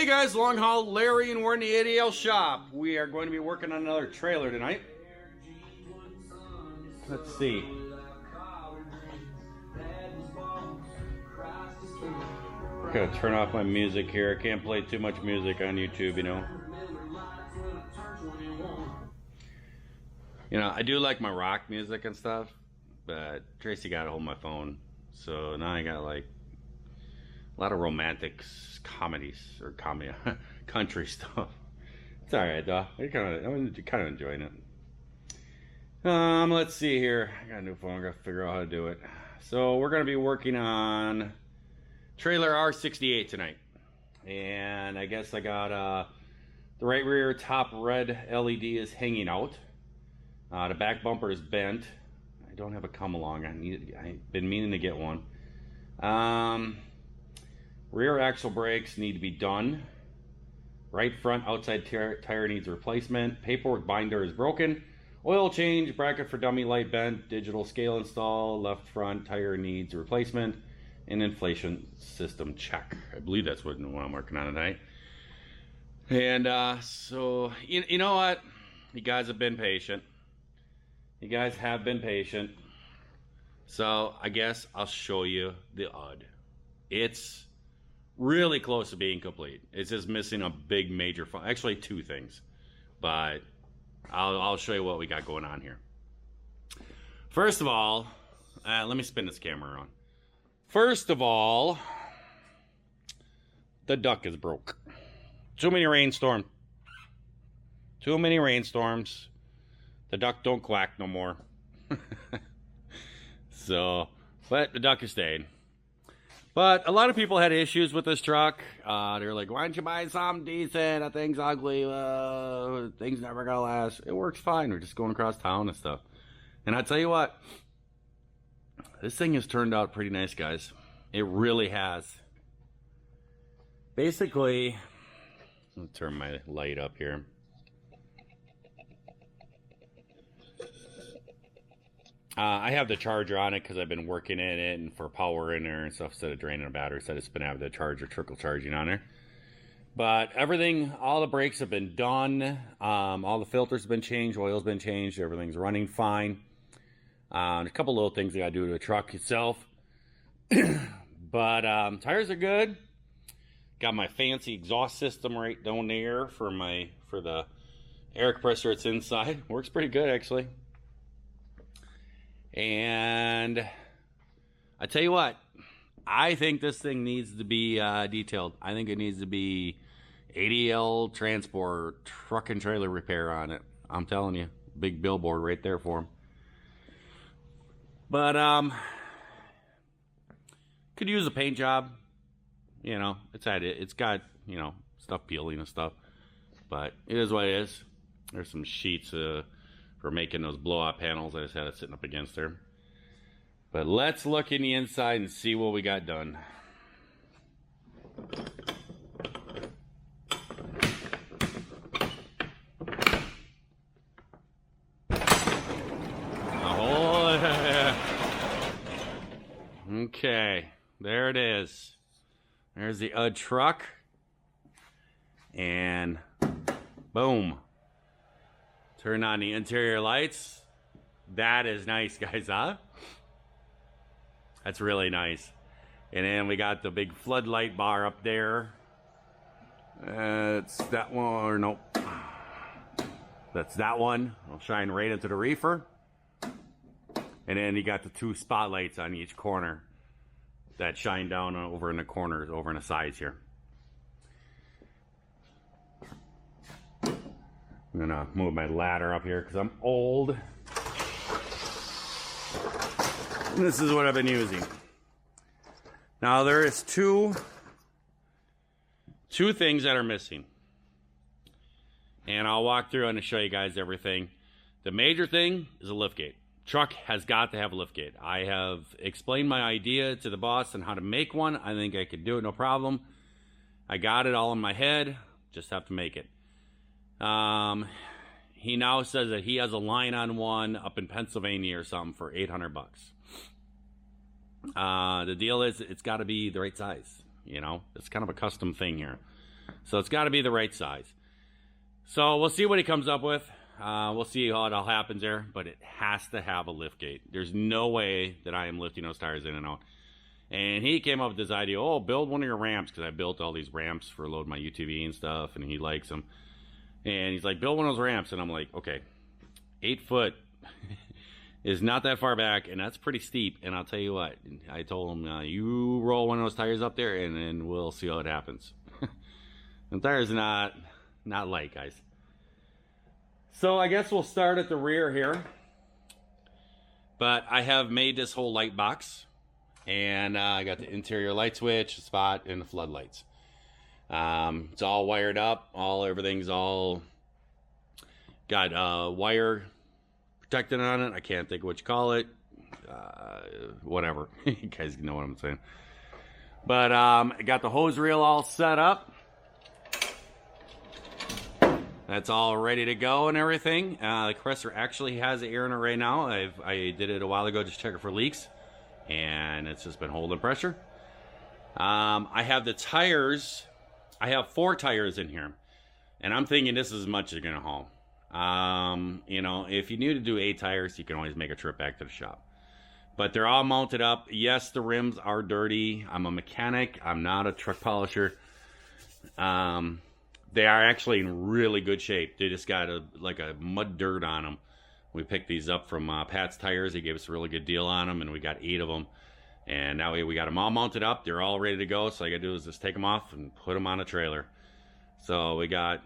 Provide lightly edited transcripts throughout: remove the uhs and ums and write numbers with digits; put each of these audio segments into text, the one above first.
Hey guys, Long Haul Larry, and we're in the ADL shop. We are going to be working on another trailer tonight. Let's see. Gotta turn off my music here. I can't play too much music on YouTube, you know. I do like my rock music and stuff, but Tracy got a hold of my phone, so now I got like a lot of romantic comedies or country stuff. It's all right though. I'm kind of enjoying it. Let's see here. I got a new phone. I gotta figure out how to do it. So we're gonna be working on trailer R68 tonight, and I guess I got the right rear top red LED is hanging out. The back bumper is bent. I don't have a come along. I've been meaning to get one. Rear axle brakes need to be done. Right front outside tire needs replacement. Paperwork binder is broken. Oil change, bracket for dummy light bent, digital scale install, left front tire needs replacement, and inflation system check. I believe that's what I'm working on tonight. And so, you know what? You guys have been patient. You guys have been patient. So I guess I'll show you the UD. It's really close to being complete. It's just missing a big major actually two things, but I'll show you what we got going on here. First of all, let me spin this camera around. First of all, the duct is broke. Too many rainstorms. The duct don't quack no more. So, but the duct is staying. But a lot of people had issues with this truck. They're like, why don't you buy something decent? That thing's ugly. Thing's never gonna last. It works fine. We're just going across town and stuff. And I tell you what, this thing has turned out pretty nice, guys. It really has. Basically, let me turn my light up here. I have the charger on it because I've been working in it and for power in there and stuff instead of draining a battery. Instead of spinning out the charger, trickle charging on there. But everything, all the brakes have been done. All the filters have been changed. Oil's been changed. Everything's running fine. A couple little things I got to do to the truck itself. But tires are good. Got my fancy exhaust system right down there for the air compressor that's inside. Works pretty good actually. And I tell you what, I think this thing needs to be detailed. I think it needs to be ADL Transport truck and trailer repair on it. I'm telling you, big billboard right there for them. But could use a paint job. It's got stuff peeling and stuff, but it is what it is. There's some sheets for making those blowout panels. I just had it sitting up against there. But let's look in the inside and see what we got done. Okay, there it is. There's the UD truck. And boom. Turn on the interior lights. That is nice, guys, huh? That's really nice. And then we got the big floodlight bar up there. It's that one, or nope. That's that one. It'll shine right into the reefer. And then you got the two spotlights on each corner that shine down over in the corners, over in the sides here. I'm gonna move my ladder up here because I'm old. And this is what I've been using. Now there is two things that are missing. And I'll walk through and show you guys everything. The major thing is a liftgate. Truck has got to have a liftgate. I have explained my idea to the boss on how to make one. I think I could do it, no problem. I got it all in my head. Just have to make it. He now says that he has a line on one up in Pennsylvania or something for $800. The deal is it's got to be the right size. It's kind of a custom thing here. So it's got to be the right size. So we'll see what he comes up with. We'll see how it all happens there, but it has to have a lift gate. There's no way that I am lifting those tires in and out. And he came up with this idea, oh, build one of your ramps, because I built all these ramps for loading my UTV and stuff, and he likes them. And he's like, build one of those ramps. And I'm like, okay, 8 foot is not that far back, and that's pretty steep. And I'll tell you what, I told him, you roll one of those tires up there, and then we'll see how it happens. The tire's not light, guys. So I guess we'll start at the rear here. But I have made this whole light box. And I got the interior light switch, spot, and the floodlights. It's all wired up. Everything's all got wire protected on it. I can't think of what you call it. Whatever. You guys know what I'm saying. But I got the hose reel all set up. That's all ready to go and everything. The compressor actually has air in it right now. I did it a while ago just to check it for leaks. And it's just been holding pressure. I have the tires. I have 4 tires in here. And I'm thinking this is as much as you're going to haul. You know, if you need to do 8 tires, you can always make a trip back to the shop. But they're all mounted up. Yes, the rims are dirty. I'm a mechanic. I'm not a truck polisher. They are actually in really good shape. They just got like a mud dirt on them. We picked these up from Pat's Tires. He gave us a really good deal on them, and we got 8 of them. And now we got them all mounted up. They're all ready to go. So all I got to do is just take them off and put them on a trailer. So we got a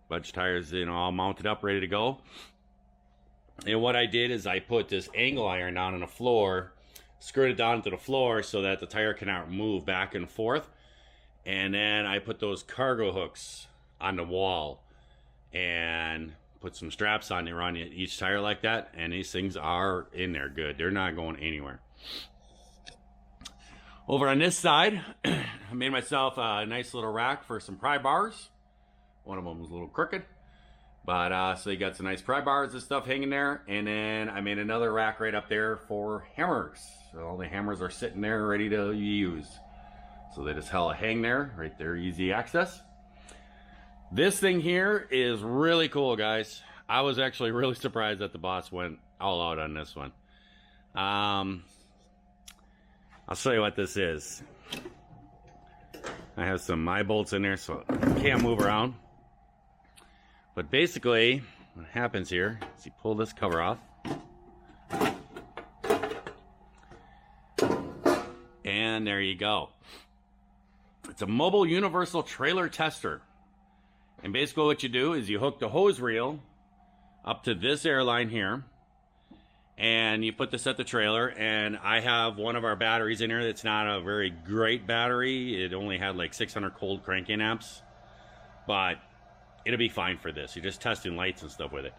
bunch of tires, you know, all mounted up, ready to go. And what I did is I put this angle iron down on the floor, screwed it down to the floor so that the tire cannot move back and forth. And then I put those cargo hooks on the wall and put some straps on there on each tire like that, and these things are in there good. They're not going anywhere. Over on this side, I made myself a nice little rack for some pry bars. One of them was a little crooked, but so you got some nice pry bars and stuff hanging there. And then I made another rack right up there for hammers. So all the hammers are sitting there ready to use. So they just hang there, right there, easy access. This thing here is really cool, guys. I was actually really surprised that the boss went all out on this one. I'll show you what this is. I have some eye bolts in there, so I can't move around. But basically, what happens here is you pull this cover off. And there you go. It's a mobile universal trailer tester. And basically what you do is you hook the hose reel up to this airline here, and you put this at the trailer. And I have one of our batteries in here that's not a very great battery. It only had like 600 cold cranking amps, but it'll be fine for this. You're just testing lights and stuff with it.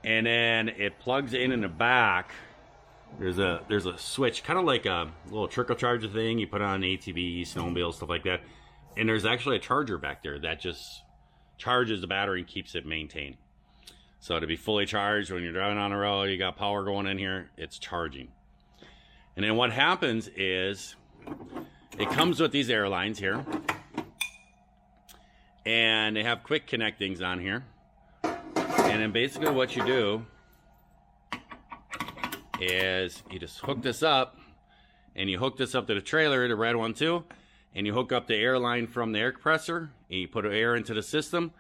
And then it plugs in the back. There's a switch, kind of like a little trickle charger thing you put on the ATV, snowmobile, stuff like that. And there's actually a charger back there that just charges the battery and keeps it maintained. So to be fully charged when you're driving on the road, you got power going in here, it's charging. And then what happens is it comes with these airlines here, and they have quick connectings on here. And then basically what you do is you just hook this up, and you hook this up to the trailer, the red one too, and you hook up the airline from the air compressor, and you put air into the system,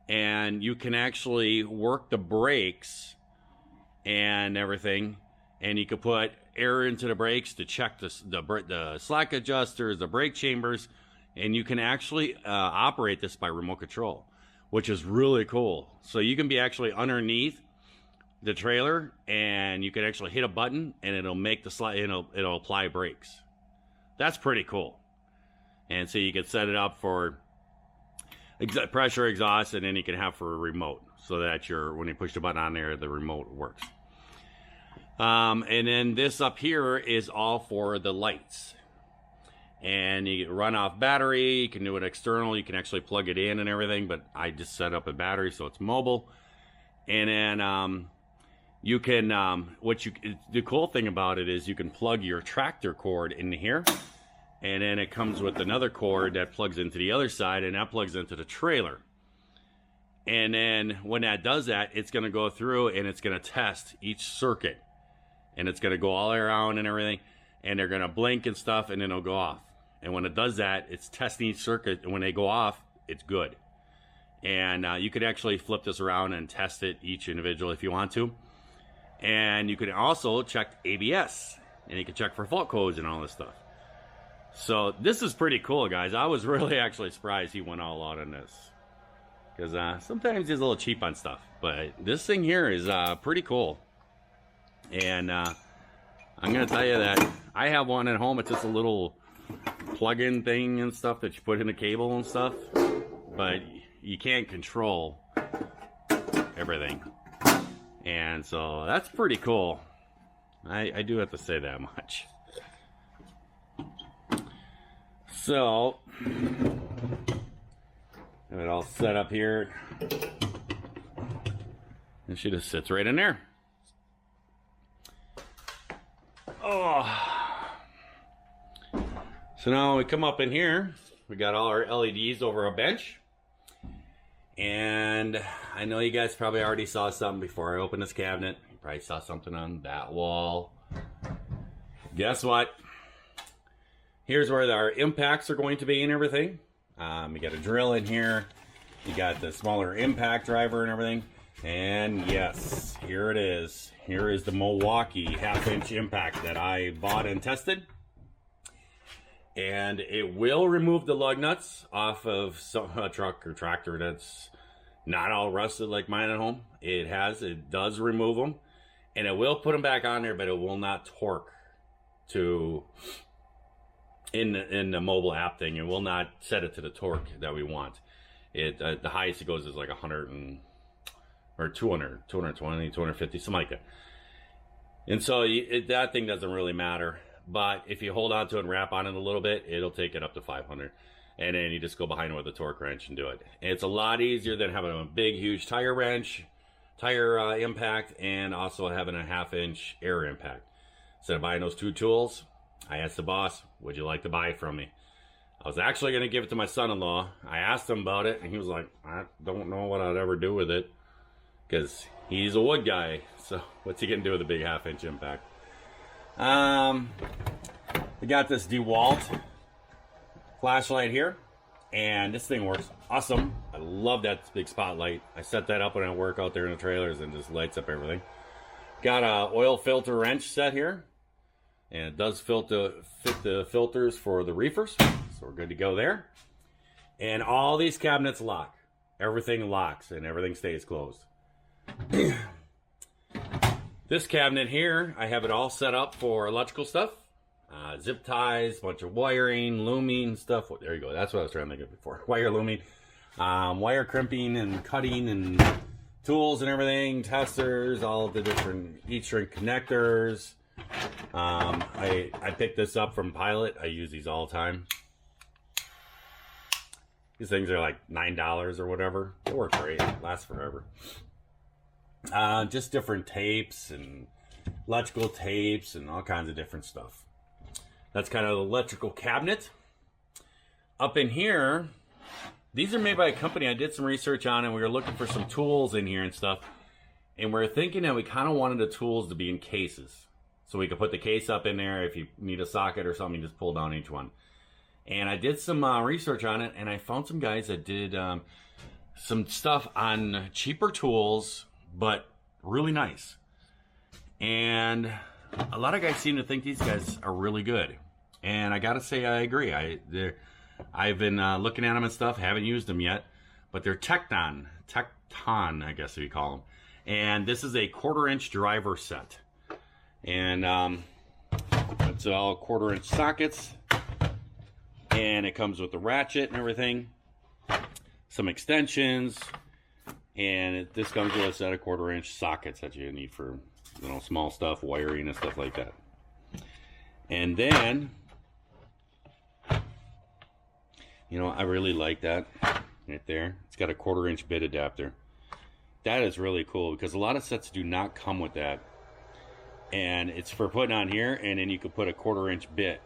and you can actually work the brakes and everything, and you can put air into the brakes to check the slack adjusters, the brake chambers, and you can actually operate this by remote control, which is really cool. So you can be actually underneath the trailer, and you can actually hit a button, and it'll make the slide, it'll apply brakes. That's pretty cool. And so you can set it up for pressure, exhaust, and then you can have for a remote, so that when you push the button on there, the remote works. And then this up here is all for the lights. And you run off battery, you can do it external, you can actually plug it in and everything, but I just set up a battery so it's mobile. And then you can, the cool thing about it is you can plug your tractor cord into here, And then it comes with another cord that plugs into the other side, and that plugs into the trailer. And then when that does that, it's going to go through and it's going to test each circuit. And it's going to go all around and everything. And they're going to blink and stuff, and then it'll go off. And when it does that, it's testing each circuit. And when they go off, it's good. And you could actually flip this around and test it each individual if you want to. And you can also check ABS. And you can check for fault codes and all this stuff. So this is pretty cool, guys. I was really actually surprised he went all out on this. Because sometimes he's a little cheap on stuff. But this thing here is pretty cool. And I'm going to tell you that I have one at home. It's just a little plug-in thing and stuff that you put in the cable and stuff. But you can't control everything. And so that's pretty cool. I do have to say that much. So, have it all set up here. And she just sits right in there. Oh. So now we come up in here. We got all our LEDs over a bench. And I know you guys probably already saw something before I opened this cabinet. You probably saw something on that wall. Guess what? Here's where our impacts are going to be and everything. You got a drill in here. You got the smaller impact driver and everything. And yes, here it is. Here is the Milwaukee 1/2-inch impact that I bought and tested. And it will remove the lug nuts off of a truck or tractor that's not all rusted like mine at home. It does remove them. And it will put them back on there, but it will not torque to... In the mobile app thing, it will not set it to the torque that we want. The highest it goes is like 100 or 200, 220, 250, something like that. And so that thing doesn't really matter. But if you hold on to it and wrap on it a little bit, it'll take it up to 500. And then you just go behind it with a torque wrench and do it. And it's a lot easier than having a big, huge tire wrench, tire impact, and also having a 1/2-inch air impact. Instead of buying those two tools, I asked the boss, would you like to buy it from me? I was actually going to give it to my son-in-law. I asked him about it, and he was like, I don't know what I'd ever do with it. Because he's a wood guy, so what's he going to do with a big 1/2-inch impact? We got this DeWalt flashlight here, and this thing works awesome. I love that big spotlight. I set that up when I work out there in the trailers and just lights up everything. Got a oil filter wrench set here. And it does fit the filters for the reefers. So we're good to go there. And all these cabinets lock. Everything locks and everything stays closed. This cabinet here, I have it all set up for electrical stuff. Zip ties, bunch of wiring, looming stuff. There you go. That's what I was trying to think of before. Wire looming. Wire crimping and cutting and tools and everything. Testers, all of the different heat shrink connectors. I picked this up from Pilot. I use these all the time. These things are like $9 or whatever. They work great. Last forever. Just different tapes and electrical tapes and all kinds of different stuff. That's kind of the electrical cabinet. Up in here, these are made by a company I did some research on, and we were looking for some tools in here and stuff. And we're thinking that we kind of wanted the tools to be in cases. So we could put the case up in there. If you need a socket or something, you just pull down each one. And I did some research on it, and I found some guys that did some stuff on cheaper tools, but really nice. And a lot of guys seem to think these guys are really good. And I gotta say, I agree. I've been looking at them and stuff, haven't used them yet, but they're Tecton, I guess if you call them. And this is a 1/4-inch driver set. And it's all 1/4-inch sockets. And it comes with the ratchet and everything. Some extensions. And this comes with a set of 1/4-inch sockets that you need for, small stuff, wiring and stuff like that. And then, I really like that right there. It's got a 1/4-inch bit adapter. That is really cool because a lot of sets do not come with that. And it's for putting on here, and then you could put a 1/4-inch bit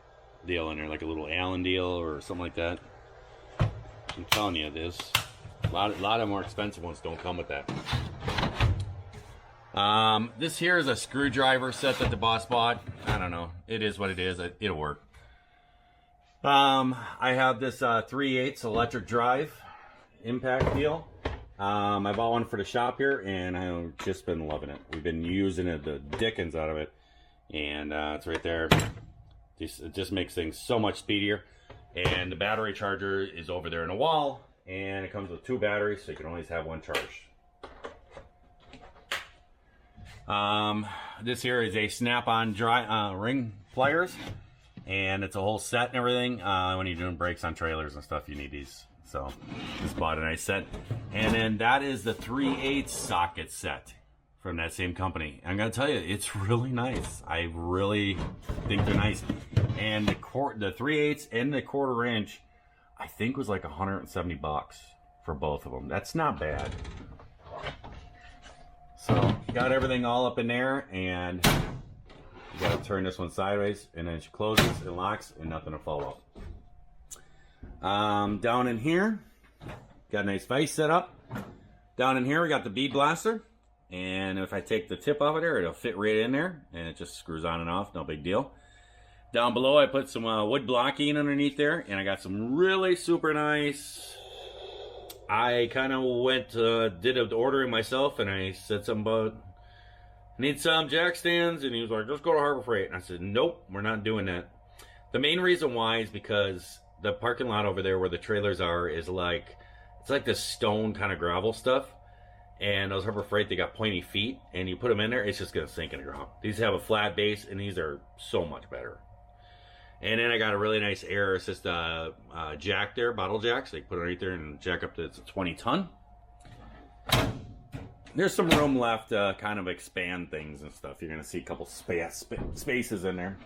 deal in there, like a little Allen deal or something like that. I'm telling you, this a lot of more expensive ones don't come with that. This here is a screwdriver set that the boss bought. I don't know. It is what it is. It'll work. I have this 3/8 electric drive impact deal. I bought one for the shop here, and I've just been loving it. We've been using it, the dickens out of it, and it's right there. It just makes things so much speedier. And the battery charger is over there in the wall, and it comes with 2 batteries, so you can always have one charged. This here is a snap-on ring pliers, and it's a whole set and everything. When you're doing brakes on trailers and stuff, you need these. So just bought a nice set. And then that is the 3/8 socket set from that same company. I'm gonna tell you, it's really nice. I really think they're nice. And the 3/8 and the 1/4 inch, I think was like $170 for both of them. That's not bad. So got everything all up in there, and you gotta turn this one sideways, and then she closes and locks, and nothing will fall off. Down in here, got a nice vise set up. Down in here, we got the bead blaster, and if I take the tip off of there, it'll fit right in there, and it just screws on and off, no big deal. Down below, I put some wood blocking underneath there, and I got some really super nice. I kind of went, did an ordering myself, and I said something about, need some jack stands, and he was like, just go to Harbor Freight. And I said, nope, we're not doing that. The main reason why is because the parking lot over there where the trailers are is like, it's like this stone kind of gravel stuff. And those Harbor Freight, they got pointy feet, and you put them in there, it's just going to sink in the ground. These have a flat base, and these are so much better. And then I got a really nice air assist jack there, bottle jack, so you can put it right there and jack up to it's a 20 ton. There's some room left to kind of expand things and stuff. You're going to see a couple spaces in there.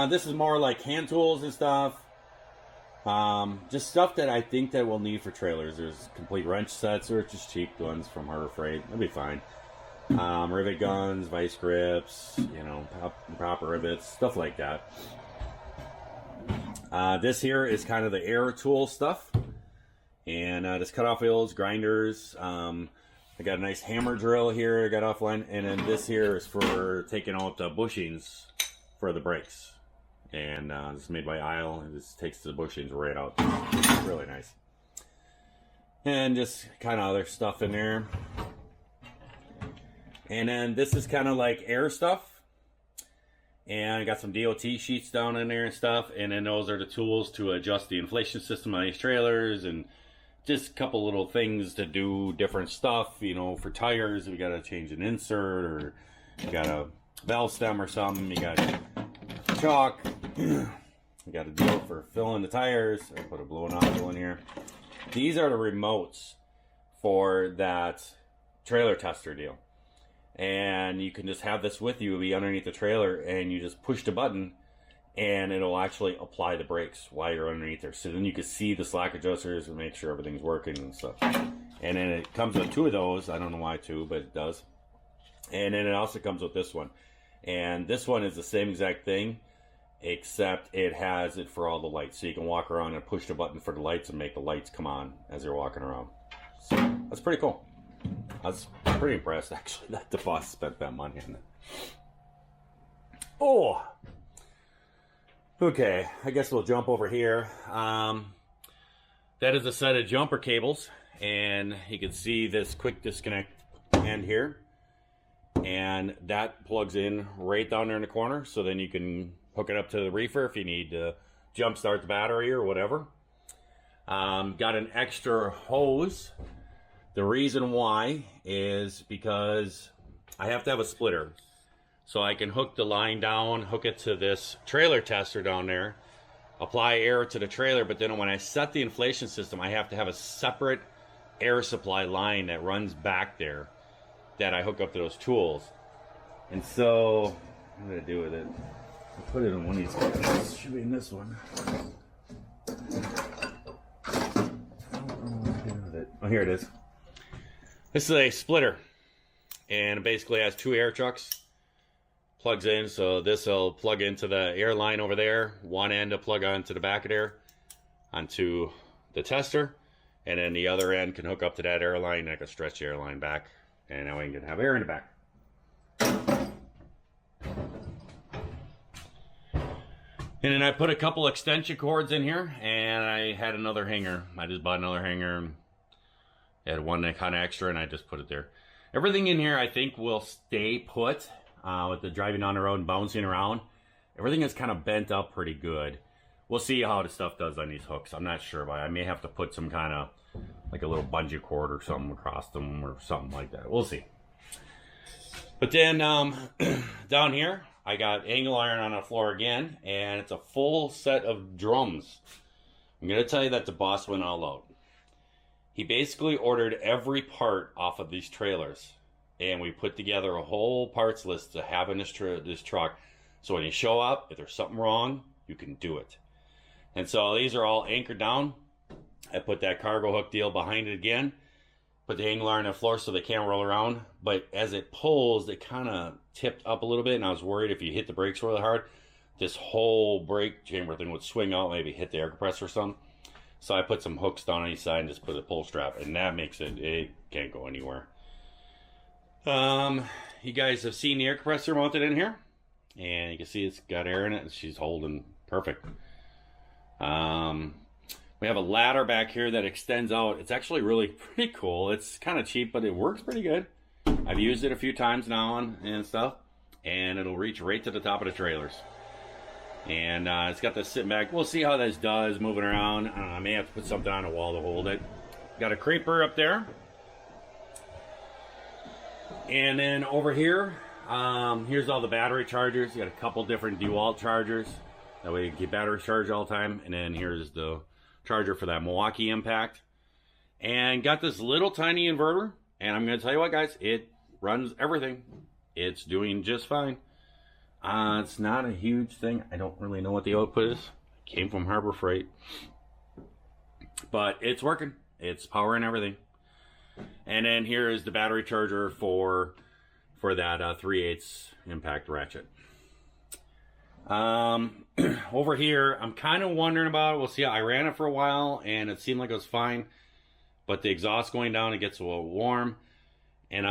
This is more like hand tools and stuff. Just stuff that I think that we'll need for trailers. There's complete wrench sets or just cheap ones from Harbor Freight. That'll be fine. Rivet guns, vice grips, you know, proper rivets, stuff like that. This here is kind of the air tool stuff. And this cutoff wheels, grinders. I got a nice hammer drill here I got offline. And then this here is for taking out the bushings for the brakes. And this is made by Isle. And this takes the bushings right out. It's really nice. And just kind of other stuff in there. And then this is kind of like air stuff. And I got some DOT sheets down in there and stuff. And then those are the tools to adjust the inflation system on these trailers. And just a couple little things to do different stuff. You know, for tires, we got to change an insert. Or you got a valve stem or something. You got chalk. You got a deal for filling the tires. I put a blow nozzle in here. These are the remotes for that trailer tester deal. And you can just have this with you, it'll be underneath the trailer, and you just push the button, and it'll actually apply the brakes while you're underneath there. So then you can see the slack adjusters and make sure everything's working and stuff. And then it comes with 2 of those. I don't know why 2, but it does. And then it also comes with this one. And this one is the same exact thing, except it has it for all the lights. So you can walk around and push the button for the lights and make the lights come on as you're walking around. So that's pretty cool. I was pretty impressed, actually, that the boss spent that money on it. Oh! Okay, I guess we'll jump over here. That is a set of jumper cables, and you can see this quick disconnect end here. And that plugs in right down there in the corner, so then you can hook it up to the reefer if you need to jump start the battery or whatever. Got an extra hose. The reason why is because I have to have a splitter. So I can hook the line down, hook it to this trailer tester down there, apply air to the trailer, but then when I set the inflation system, I have to have a separate air supply line that runs back there that I hook up to those tools. And so, what I'm going to do with it, I'll put it in one of these guys. It should be in this one. Oh, here it is. This is a splitter, and it basically has 2 air trucks. plugs in. So this will plug into the air line over there. One end will plug onto the back of there, onto the tester. And then the other end can hook up to that air line. I can stretch the air line back. And now we can have air in the back. And then I put a couple extension cords in here, and I had another hanger. I just bought another hanger, and had one that kind of extra, and I just put it there. Everything in here I think will stay put with the driving on the road and bouncing around. Everything is kind of bent up pretty good. We'll see how the stuff does on these hooks. I'm not sure, but I may have to put some kind of, like a little bungee cord or something across them or something like that. We'll see. But then down here, I got angle iron on the floor again, and it's a full set of drums. I'm going to tell you that the boss went all out. He basically ordered every part off of these trailers, and we put together a whole parts list to have in this truck. So when you show up, if there's something wrong, you can do it. And so these are all anchored down. I put that cargo hook deal behind it again. Put the angle iron on the floor so they can't roll around. But as it pulls, it kind of tipped up a little bit, and I was worried if you hit the brakes really hard, this whole brake chamber thing would swing out, maybe hit the air compressor or something. So I put some hooks down on each side and just put a pull strap, and that makes it can't go anywhere. You guys have seen the air compressor mounted in here, and you can see it's got air in it, and she's holding perfect. We have a ladder back here that extends out. It's actually really pretty cool. It's kind of cheap, but it works pretty good. I've used it a few times now and stuff, and it'll reach right to the top of the trailers. And it's got this sitting back. We'll see how this does moving around. I don't know, I may have to put something on the wall to hold it. Got a creeper up there. And then over here, here's all the battery chargers. You got a couple different DeWalt chargers. That way you can keep batteries charged all the time. And then here's the charger for that Milwaukee Impact. And got this little tiny inverter. And I'm going to tell you what, guys, it runs everything. It's doing just fine. It's not a huge thing. I don't really know what the output is. It came from Harbor Freight. But it's working. It's powering everything. And then here is the battery charger for that 3/8 impact ratchet. Over here, I'm kind of wondering about it. We'll see. I ran it for a while, and it seemed like it was fine. But the exhaust going down, it gets a little warm. And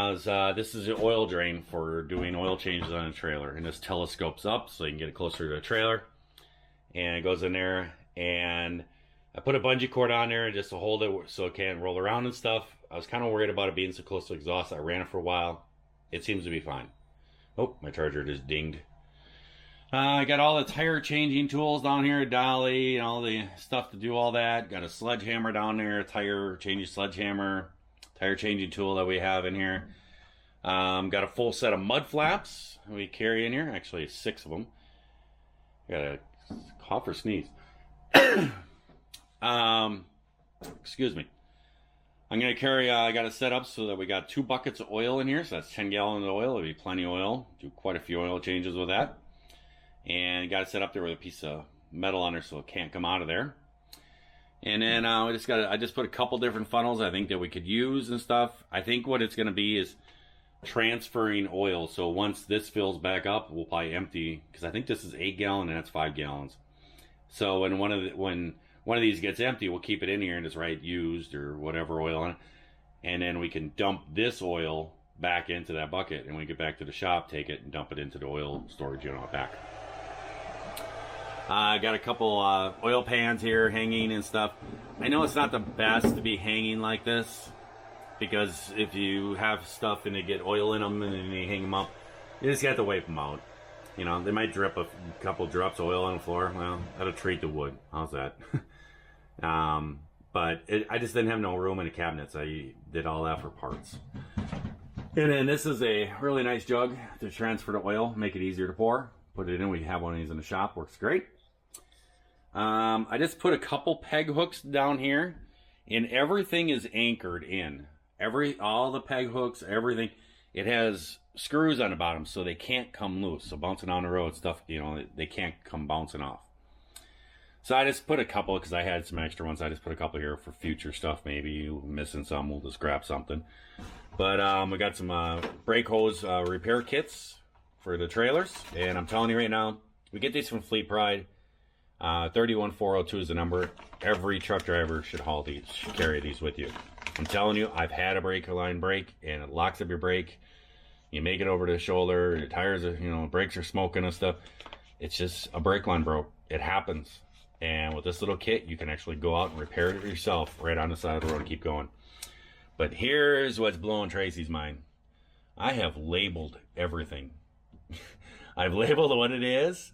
this is the oil drain for doing oil changes on a trailer. And this telescopes up so you can get it closer to the trailer. And it goes in there. And I put a bungee cord on there just to hold it so it can't roll around and stuff. I was kind of worried about it being so close to exhaust. I ran it for a while. It seems to be fine. Oh, my charger just dinged. I got all the tire changing tools down here, dolly, and all the stuff to do all that. Got a sledgehammer down there, tire changing sledgehammer, tire changing tool that we have in here. Got a full set of mud flaps we carry in here, actually 6 of them. Got a cough or sneeze. Excuse me. I'm going to carry, I got it set up so that we got 2 buckets of oil in here, so that's 10 gallons of oil. It'll be plenty of oil. Do quite a few oil changes with that. And got it set up there with a piece of metal on there so it can't come out of there. And then I just put a couple different funnels I think that we could use and stuff. I think what it's going to be is transferring oil. So once this fills back up, we'll probably empty, because I think this is 8 gallon and that's 5 gallons. So when one of these gets empty, we'll keep it in here and just write used or whatever oil on it. And then we can dump this oil back into that bucket, and when we get back to the shop, take it and dump it into the oil storage unit out back. I got a couple oil pans here hanging and stuff. I know it's not the best to be hanging like this, because if you have stuff and they get oil in them and then you hang them up, you just have to wipe them out. You know, they might drip a couple drops of oil on the floor. Well, that'll treat the wood. How's that? But I just didn't have no room in the cabinets. I did all that for parts. And then this is a really nice jug to transfer the oil, make it easier to pour. Put it in. We have one of these in the shop. Works great. I just put a couple peg hooks down here, and everything is anchored in. All the peg hooks, everything. It has screws on the bottom, so they can't come loose. So bouncing on the road, stuff, you know, they can't come bouncing off. So I just put a couple, because I had some extra ones. I just put a couple here for future stuff. Maybe you're missing some, we'll just grab something. But we got some brake hose repair kits for the trailers, and I'm telling you right now, we get these from Fleet Pride. 31402 is the number. Every truck driver should haul these, should carry these with you. I'm telling you, I've had a brake line break, and it locks up your brake. You make it over to the shoulder, your tires are, you know, brakes are smoking and stuff. It's just a brake line broke. It happens. And with this little kit, you can actually go out and repair it yourself right on the side of the road and keep going. But here's what's blowing Tracy's mind. I have labeled everything. I've labeled what it is,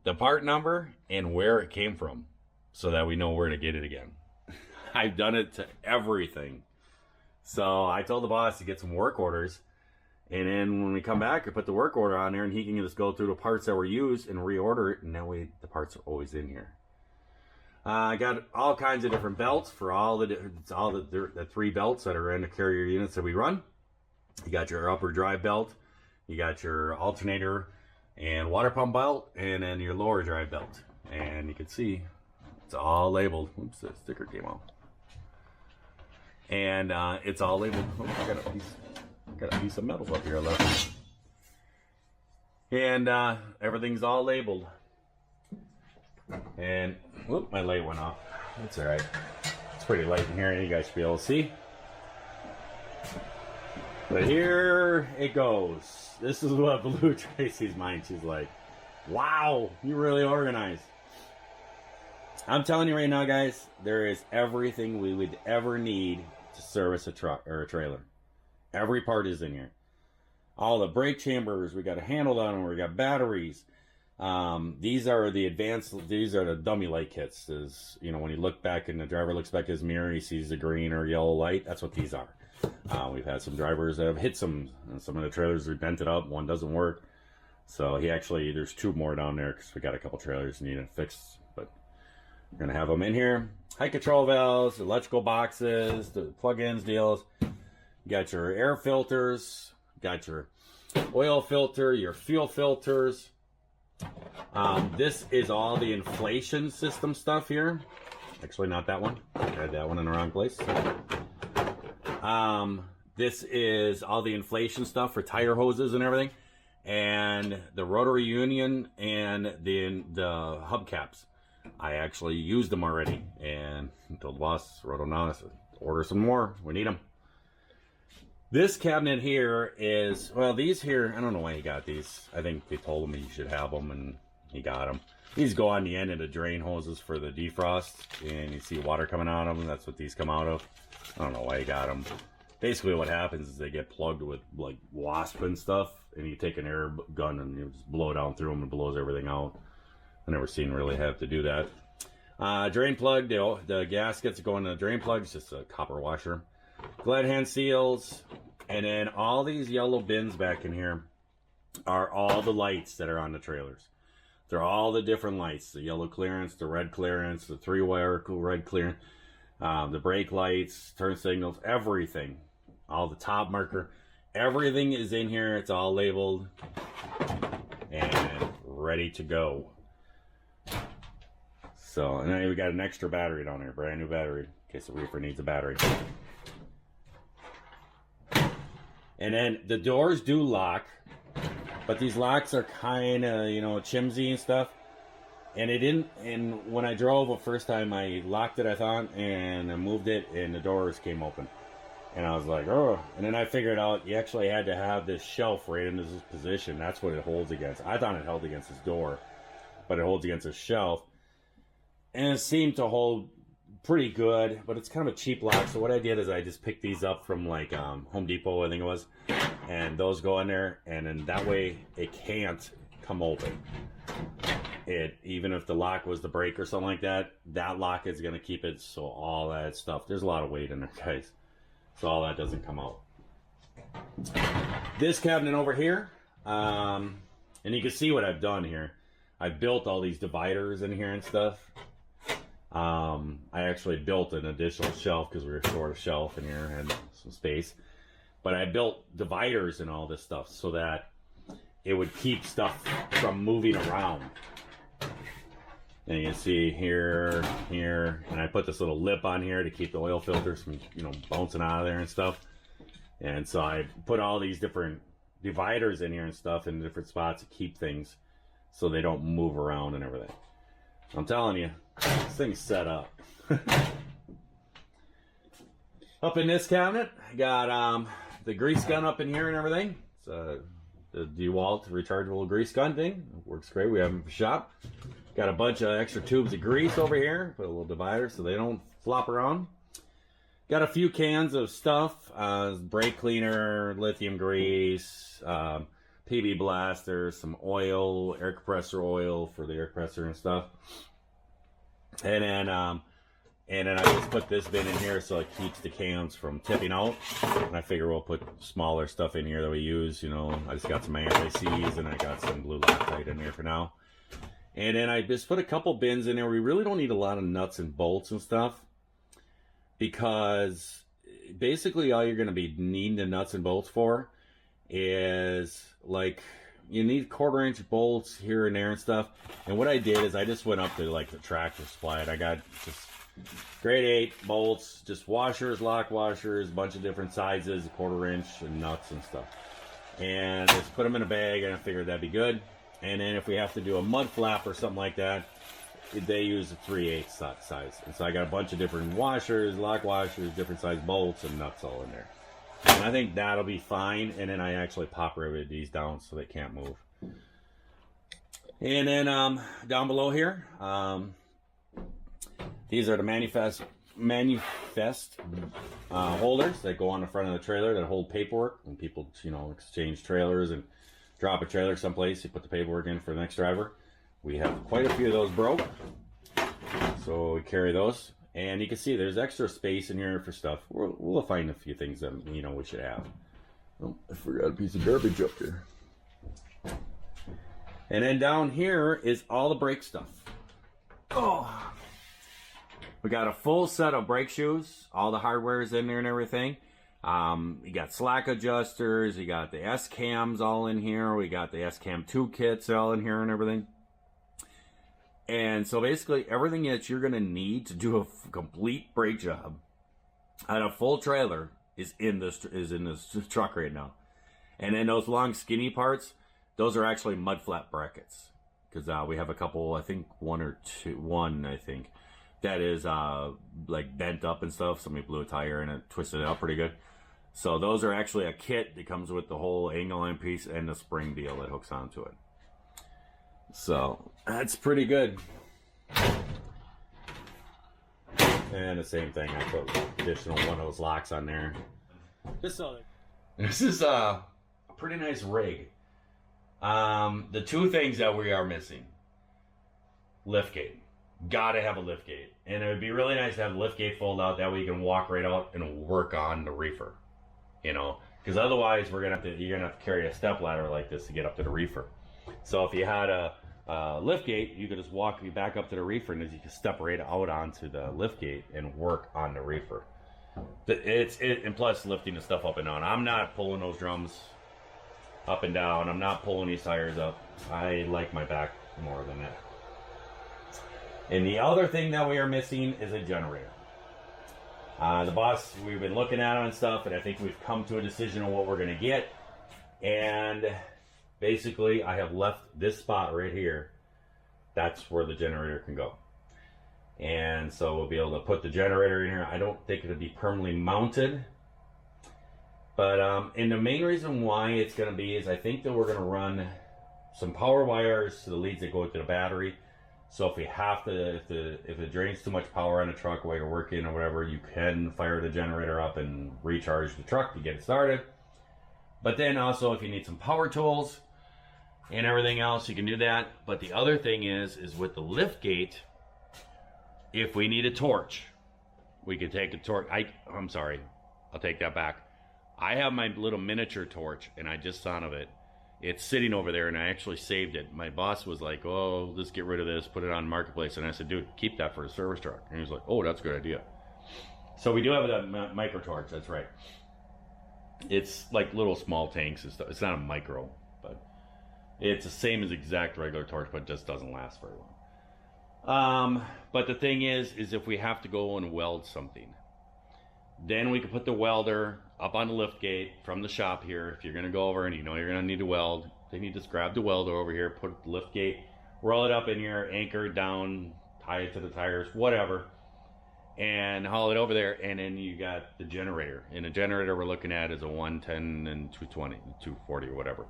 the part number, and where it came from, so that we know where to get it again. I've done it to everything. So I told the boss to get some work orders, and then when we come back, I put the work order on there, and he can just go through the parts that were used and reorder it, and that way the parts are always in here. I got all kinds of different belts for all the 3 belts that are in the carrier units that we run. You got your upper drive belt, you got your alternator and water pump belt, and then your lower drive belt. And you can see it's all labeled. Oops, the sticker came off. And it's all labeled. Oh, I got a piece of metal up here left. And everything's all labeled. And whoop, my light went off. That's all right. It's pretty light in here, and you guys should be able to see. But here it goes. This is what blew Tracy's mind. She's like, wow, you're really organized. I'm telling you right now, guys, there is everything we would ever need to service a truck or a trailer. Every part is in here. All the brake chambers, we got a handle on them, we got batteries. These are the advanced, these are the dummy light kits. Is, you know, when you look back and the driver looks back at his mirror, he sees the green or yellow light. That's what these are. We've had some drivers that have hit some of the trailers are dented up. One doesn't work. So he actually, there's 2 more down there because we got a couple trailers that need it fixed. But we're going to have them in here. High control valves, electrical boxes, the plug-ins deals. You got your air filters, got your oil filter, your fuel filters. This is all the inflation system stuff here. Actually, not that one. I had that one in the wrong place. This is all the inflation stuff for tire hoses and everything, and the rotary union and the hubcaps. I actually used them already, and told the boss, wrote them down, order some more. We need them. This cabinet here is, well, these here, I don't know why he got these. I think they told him he should have them, and he got them. These go on the end of the drain hoses for the defrost, and you see water coming out of them. That's what these come out of. I don't know why he got them. Basically what happens is they get plugged with like wasp and stuff, and you take an air gun and you just blow down through them and blows everything out. I never seen really have to do that. Drain plug, the gaskets go in the drain plug. It's just a copper washer. Glad hand seals, and then all these yellow bins back in here are all the lights that are on the trailers. They're all the different lights: the yellow clearance, the red clearance, the 3-wire red clearance, the brake lights, turn signals, everything. All the top marker, everything is in here. It's all labeled and ready to go. So, and then we got an extra battery down here, brand new battery, in case the reefer needs a battery. And then the doors do lock, but these locks are kind of, you know, chimsy and stuff. And it didn't, and when I drove the first time, I locked it, I thought, and I moved it, and the doors came open. And I was like, oh. And then I figured out you actually had to have this shelf right in this position. That's what it holds against. I thought it held against this door, but it holds against a shelf. And it seemed to hold pretty good, but it's kind of a cheap lock. So what I did is I just picked these up from like Home Depot, I think it was. And those go in there, and then that way it can't come open. Even if the lock was the brake or something like that, that lock is going to keep it, so all that stuff, there's a lot of weight in there, guys, so all that doesn't come out. This cabinet over here, and you can see what I've done here. I've built all these dividers in here and stuff. I actually built an additional shelf because we were short a shelf in here and some space, but I built dividers and all this stuff so that it would keep stuff from moving around. And you can see here, and I put this little lip on here to keep the oil filters from, you know, bouncing out of there and stuff. And so I put all these different dividers in here and stuff in different spots to keep things so they don't move around and everything. I'm telling you, this thing's set up. Up in this cabinet, I got the grease gun up in here and everything. It's the DeWalt rechargeable grease gun thing. It works great. We have them for shop. Got a bunch of extra tubes of grease over here. Put a little divider so they don't flop around. Got a few cans of stuff. Brake cleaner, lithium grease, PB blaster, some oil, air compressor oil for the air compressor and stuff. And then I just put this bin in here so it keeps the cans from tipping out. And I figure we'll put smaller stuff in here that we use. You know, I just got some anti-seize and I got some blue Loctite in there for now. And then I just put a couple bins in there. We really don't need a lot of nuts and bolts and stuff, because basically all you're going to be needing the nuts and bolts for is, like, you need 1/4 inch bolts here and there and stuff. And what I did is I just went up to like the Tractor Supply and I got just grade 8 bolts, just washers, lock washers, a bunch of different sizes, 1/4 inch, and nuts and stuff. And just put them in a bag, and I figured that'd be good. And then if we have to do a mud flap or something like that, they use a 3/8 size. And so I got a bunch of different washers, lock washers, different size bolts, and nuts all in there. And I think that'll be fine. And then I actually pop riveted these down so they can't move. And then down below here, these are the manifest holders that go on the front of the trailer that hold paperwork. When people, you know, exchange trailers and drop a trailer someplace, you put the paperwork in for the next driver. We have quite a few of those broke, so we carry those. And you can see there's extra space in here for stuff. We'll find a few things that, you know, we should have. Oh, I forgot a piece of garbage up there. And then down here is all the brake stuff. Oh, we got a full set of brake shoes. All the hardware is in there and everything. You got slack adjusters. You got the S-cams all in here. We got the S-cam 2 kits all in here and everything. And so basically everything that you're going to need to do a complete brake job on a full trailer is in this truck right now. And then those long skinny parts, those are actually mud flat brackets. Because we have a couple, I think one I think, that is like bent up and stuff. Somebody blew a tire and it twisted it out pretty good. So those are actually a kit that comes with the whole angle line piece and the spring deal that hooks onto it. So that's pretty good. And the same thing, I put additional one of those locks on there. This is a pretty nice rig. The two things that we are missing: liftgate. Gotta have a liftgate, and it would be really nice to have the liftgate fold out. That way you can walk right out and work on the reefer. You know, because otherwise you're gonna have to carry a step ladder like this to get up to the reefer. So if you had a liftgate, you could just walk back up to the reefer, and you can step right out onto the liftgate and work on the reefer. And plus lifting the stuff up and down. I'm not pulling those drums up and down. I'm not pulling these tires up. I like my back more than that. And the other thing that we are missing is a generator. The boss, we've been looking at it and stuff, and I think we've come to a decision on what we're going to get. And basically, I have left this spot right here. That's where the generator can go. And so we'll be able to put the generator in here. I don't think it'll be permanently mounted. But and the main reason why it's going to be is I think that we're going to run some power wires to the leads that go into the battery. So if we have to, if it drains too much power on the truck while you're working or whatever, you can fire the generator up and recharge the truck to get it started. But then also if you need some power tools and everything else, you can do that. But the other thing is with the lift gate, if we need a torch, we can take a torch. I'm sorry, I'll take that back. I have my little miniature torch, and I just thought of it. It's sitting over there, and I actually saved it. My boss was like, oh, let's get rid of this, put it on Marketplace. And I said, dude, keep that for a service truck. And he was like, oh, that's a good idea. So we do have that micro torch, that's right. It's like little small tanks and stuff. It's not a micro, but it's the same as exact regular torch, but it just doesn't last very long. But the thing is if we have to go and weld something, then we can put the welder up on the lift gate from the shop here. If you're going to go over and you know you're going to need to weld, then you just grab the welder over here, put the lift gate, roll it up in here, anchor it down, tie it to the tires, whatever, and haul it over there. And then you got the generator. And the generator we're looking at is a 110 and 220, 240 or whatever.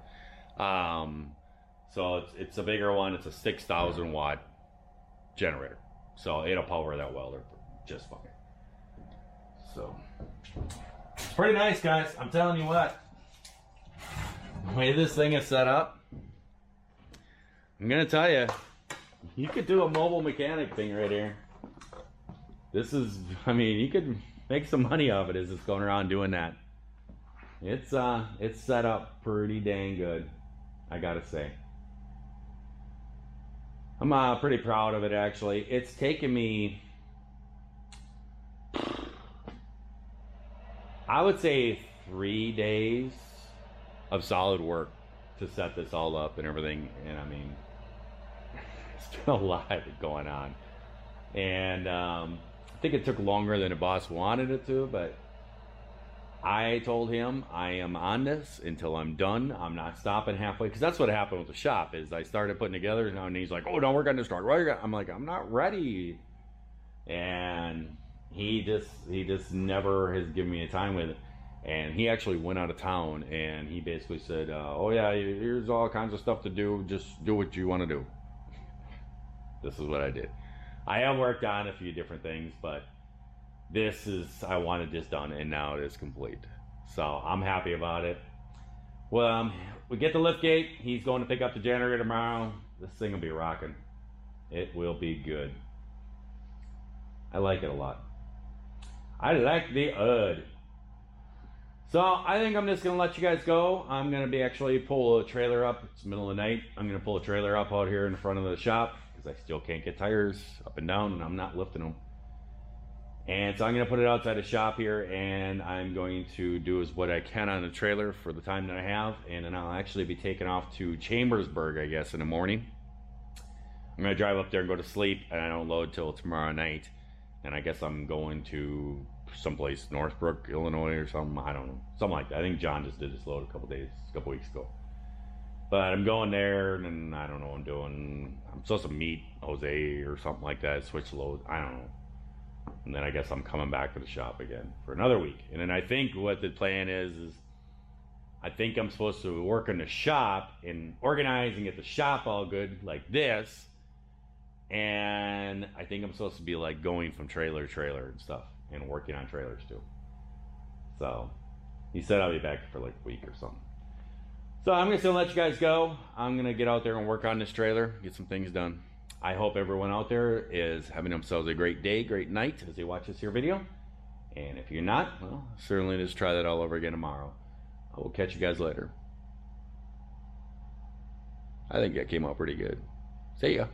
So it's a bigger one. It's a 6,000 watt generator. So it'll power that welder just fine. So it's pretty nice, guys. I'm telling you what. The way this thing is set up, I'm gonna tell you, you could do a mobile mechanic thing right here. This is, I mean, you could make some money off it as it's going around doing that. It's set up pretty dang good, I gotta say. I'm pretty proud of it, actually. It's taken me, I would say, 3 days of solid work to set this all up and everything. And I mean, it's been a lot going on. And I think it took longer than the boss wanted it to, but I told him I am on this until I'm done. I'm not stopping halfway, because that's what happened with the shop. Is I started putting together, and he's like, "Oh, don't work on this truck." I'm like, "I'm not ready," and he just never has given me a time with it. And he actually went out of town, and he basically said, "Oh yeah, here's all kinds of stuff to do. Just do what you want to do." This is what I did. I have worked on a few different things, but this is, I wanted this done, and now it is complete. So I'm happy about it. Well, we get the lift gate. He's going to pick up the generator tomorrow. This thing will be rocking. It will be good. I like it a lot. I like the UD. So I think I'm just going to let you guys go. I'm going to be actually pull a trailer up. It's the middle of the night. I'm going to pull a trailer up out here in front of the shop, because I still can't get tires up and down, and I'm not lifting them. And so I'm going to put it outside the shop here, and I'm going to do what I can on the trailer for the time that I have, and then I'll actually be taking off to Chambersburg, I guess, in the morning. I'm going to drive up there and go to sleep, and I don't load till tomorrow night. And I guess I'm going to someplace, Northbrook, Illinois or something. I don't know. Something like that. I think John just did his load a couple weeks ago. But I'm going there, and I don't know what I'm doing. I'm supposed to meet Jose or something like that, switch loads. I don't know. And then I guess I'm coming back to the shop again for another week. And then I think what the plan is I think I'm supposed to work in the shop and organize and get the shop all good like this. And I think I'm supposed to be like going from trailer to trailer and stuff, and working on trailers too. So he said I'll be back for like a week or something. So I'm just gonna let you guys go. I'm gonna get out there and work on this trailer, get some things done. I hope everyone out there is having themselves a great day, great night as they watch this here video. And if you're not, well, certainly just try that all over again tomorrow. I will catch you guys later. I think that came out pretty good. See ya.